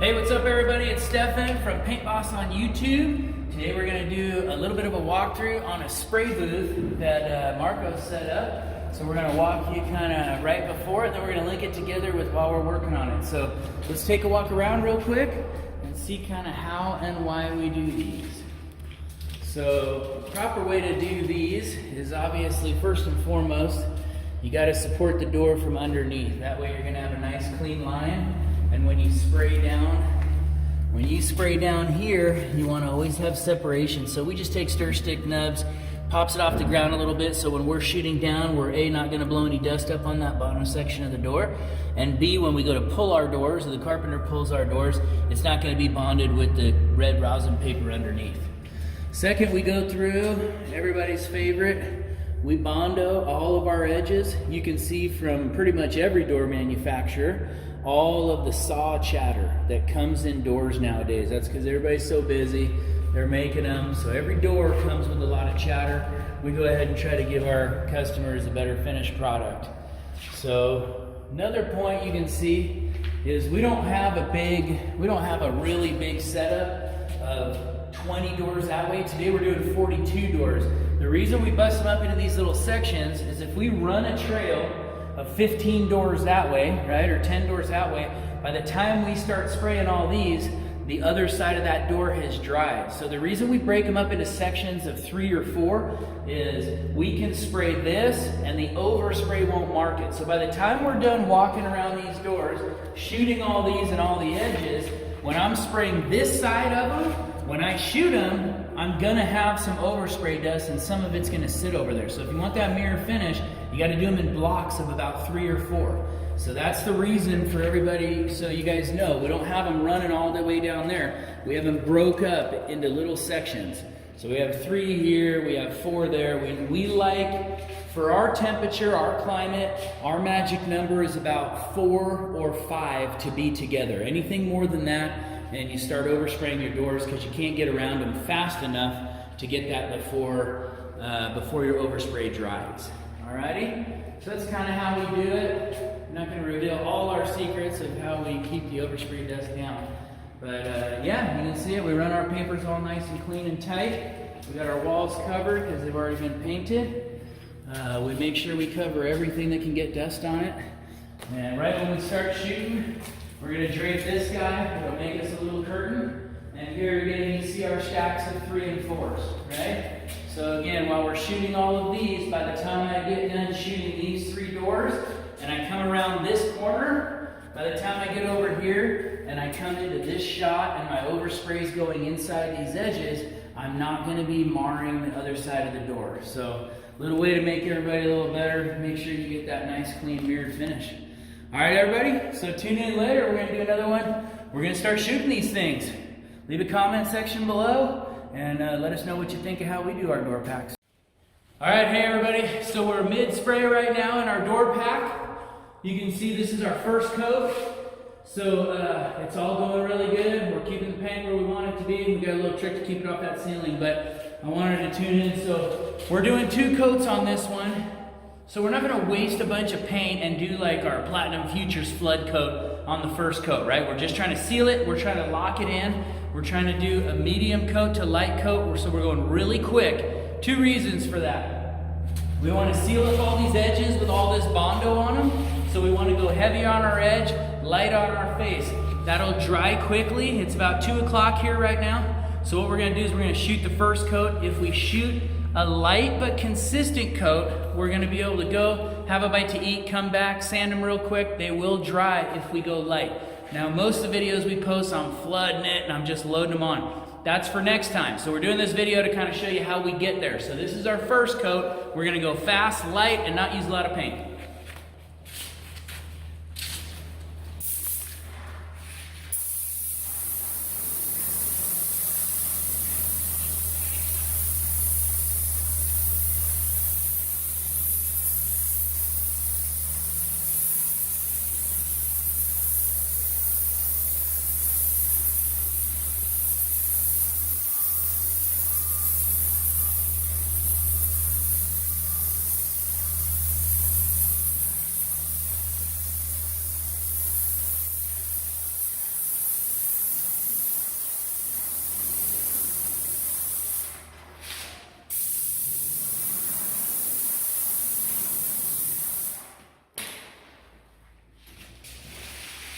Hey, what's up everybody? It's Stefan from Paint Boss on YouTube. Today we're going to do a little bit of a walkthrough on a spray booth that Marco set up. So we're going to walk you kind of right before it, then we're going to link it together with while we're working on it. So let's take a walk around real quick and see kind of how and why we do these. So the proper way to do these is obviously first and foremost, you got to support the door from underneath. That way you're going to have a nice clean line. And when you spray down here, you want to always have separation. So we just take stir stick nubs, pops it off the ground a little bit, so when we're shooting down, we're A, not going to blow any dust up on that bottom section of the door, and B, when we go to pull our doors, or the carpenter pulls our doors, it's not going to be bonded with the red rosin paper underneath. Second, we go through everybody's favorite. We Bondo all of our edges. You can see from pretty much every door manufacturer all of the saw chatter that comes in doors nowadays. That's because everybody's so busy, they're making them, so every door comes with a lot of chatter. We go ahead and try to give our customers a better finished product. So another point you can see is we don't have a really big setup of 20 doors that way. Today we're doing 42 doors. The reason we bust them up into these little sections is if we run a trail of 15 doors that way, right, or 10 doors that way, by the time we start spraying all these, the other side of that door has dried. So the reason we break them up into sections of 3 or 4 is we can spray this and the overspray won't mark it. So by the time we're done walking around these doors, shooting all these and all the edges, when I'm spraying this side of them, when I shoot them, I'm gonna have some overspray dust and some of it's gonna sit over there. So if you want that mirror finish, you gotta do them in blocks of about 3 or 4. So that's the reason for everybody, so you guys know, we don't have them running all the way down there. We have them broke up into little sections. So we have 3 here, we have 4 there. We like, for our temperature, our climate, our magic number is about 4 or 5 to be together. Anything more than that, and you start overspraying your doors because you can't get around them fast enough to get that before your overspray dries. Alrighty? So that's kind of how we do it. I'm not going to reveal all our secrets of how we keep the overspray dust down. But yeah, you can see it. We run our papers all nice and clean and tight. We got our walls covered because they've already been painted. We make sure we cover everything that can get dust on it. And right when we start shooting, we're going to drape this guy. It'll make us a little curtain. And here again, you see our stacks of 3 and 4s, right? So again, while we're shooting all of these, by the time I get done shooting these 3 doors, and I come around this corner, by the time I get over here, and I come into this shot, and my overspray's going inside these edges, I'm not going to be marring the other side of the door. So, a little way to make everybody a little better, make sure you get that nice, clean, mirrored finish. Alright everybody, so tune in later, we're going to do another one. We're going to start shooting these things. Leave a comment section below, and let us know what you think of how we do our door packs. Alright, hey everybody, so we're mid-spray right now in our door pack. You can see this is our first coat. So it's all going really good. We're keeping the paint where we want it to be. We got a little trick to keep it off that ceiling, but I wanted to tune in. So we're doing 2 coats on this one. So we're not going to waste a bunch of paint and do like our Platinum Futures flood coat on the first coat, right? We're just trying to seal it. We're trying to lock it in. We're trying to do a medium coat to light coat. So we're going really quick. 2 reasons for that. We want to seal up all these edges with all this Bondo on them. So we want to go heavy on our edge, light on our face. That'll dry quickly. It's about 2 o'clock here right now. So what we're going to do is we're going to shoot the first coat. If we shoot a light but consistent coat, we're going to be able to go, have a bite to eat, come back, sand them real quick. They will dry if we go light. Now most of the videos we post, I'm flooding it and I'm just loading them on. That's for next time. So we're doing this video to kind of show you how we get there. So this is our first coat. We're going to go fast, light, and not use a lot of paint.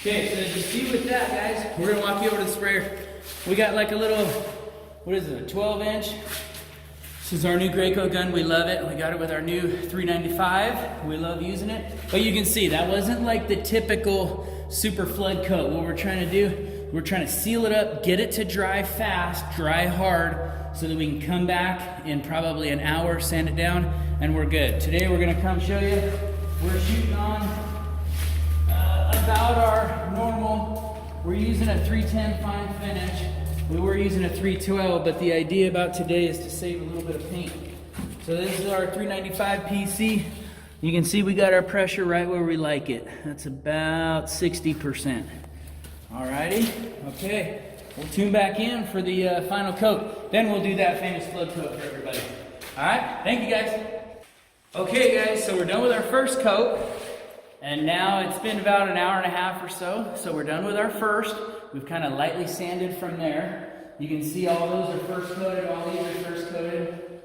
Okay, so as you see with that, guys, we're gonna walk you over to the sprayer. We got like a little, what is it, a 12-inch? This is our new Graco gun. We love it. We got it with our new 395. We love using it. But you can see that wasn't like the typical super flood coat. What we're trying to do, we're trying to seal it up, get it to dry fast, dry hard, so that we can come back in probably an hour, sand it down, and we're good. Today we're gonna come show you, we're shooting on about our normal, we're using a 310 fine finish. We were using a 312, but the idea about today is to save a little bit of paint. So this is our 395 PC. You can see we got our pressure right where we like it. That's about 60%. Alrighty, okay. We'll tune back in for the final coat. Then we'll do that famous flood coat for everybody. Alright, thank you guys. Okay guys, so we're done with our first coat. And now it's been about an hour and a half or so. So we're done with our first. We've kind of lightly sanded from there. You can see all those are first coated, all these are first coated.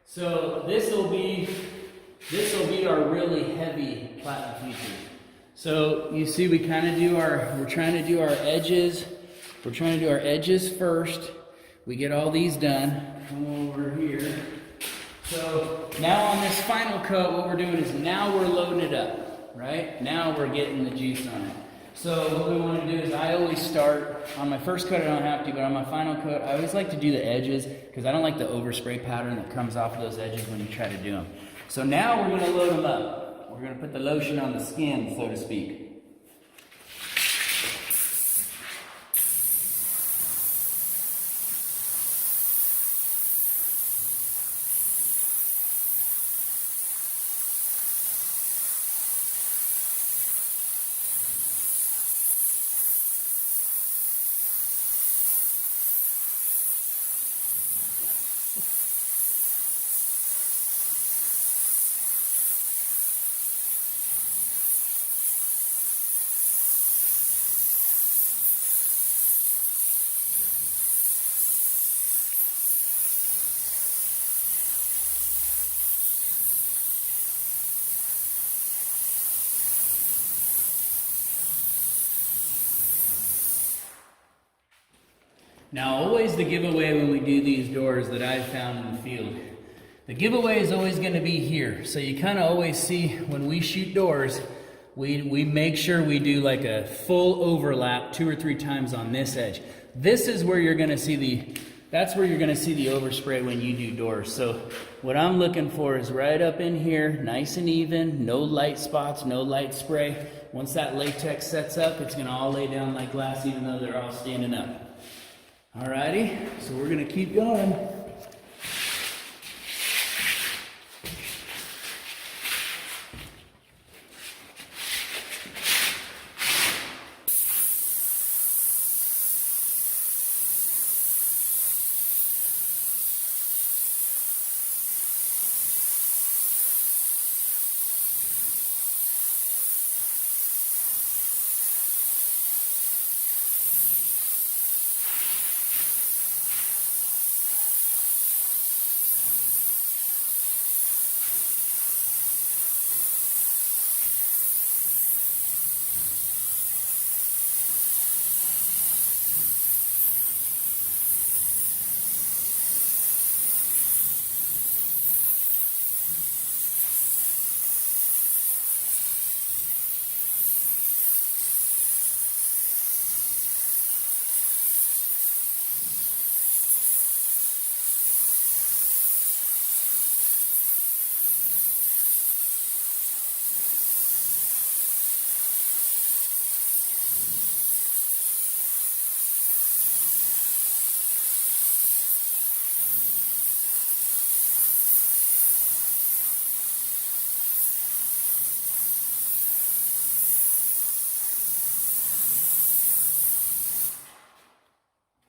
So this will be our really heavy platinum features. So you see we kind of do we're trying to do our edges. We're trying to do our edges first. We get all these done. Come over here. So now on this final coat, what we're doing is now we're loading it up, right? Now we're getting the juice on it. So what we want to do is I always start, on my first coat I don't have to, but on my final coat I always like to do the edges because I don't like the overspray pattern that comes off of those edges when you try to do them. So now we're going to load them up. We're going to put the lotion on the skin, so to speak. Now, always the giveaway when we do these doors that I've found in the field. The giveaway is always going to be here. So you kind of always see when we shoot doors, we make sure we do like a full overlap 2 or 3 times on this edge. This is where you're going to see that's where you're going to see the overspray when you do doors. So what I'm looking for is right up in here, nice and even, no light spots, no light spray. Once that latex sets up, it's going to all lay down like glass even though they're all standing up. Alrighty, so we're going to keep going.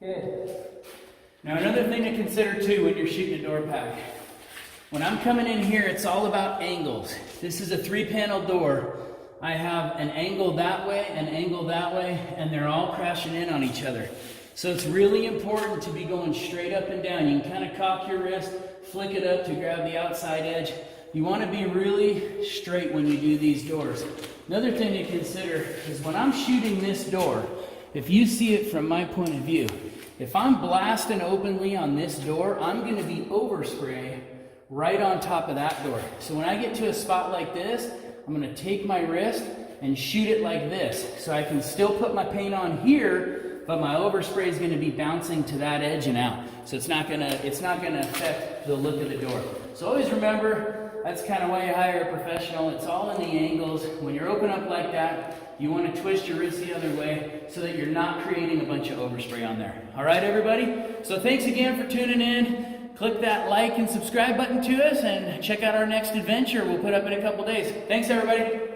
Good. Now another thing to consider too when you're shooting a door pack. When I'm coming in here, it's all about angles. This is a 3-panel door. I have an angle that way, an angle that way, and they're all crashing in on each other. So it's really important to be going straight up and down. You can kind of cock your wrist, flick it up to grab the outside edge. You want to be really straight when you do these doors. Another thing to consider is when I'm shooting this door, if you see it from my point of view, if I'm blasting openly on this door, I'm going to be overspray right on top of that door. So when I get to a spot like this, I'm going to take my wrist and shoot it like this. So I can still put my paint on here, but my overspray is going to be bouncing to that edge and out. So it's not going to affect the look of the door. So always remember, that's kind of why you hire a professional. It's all in the angles. When you're open up like that, you want to twist your wrist the other way so that you're not creating a bunch of overspray on there. All right, everybody? So thanks again for tuning in. Click that like and subscribe button to us and check out our next adventure we'll put up in a couple days. Thanks, everybody.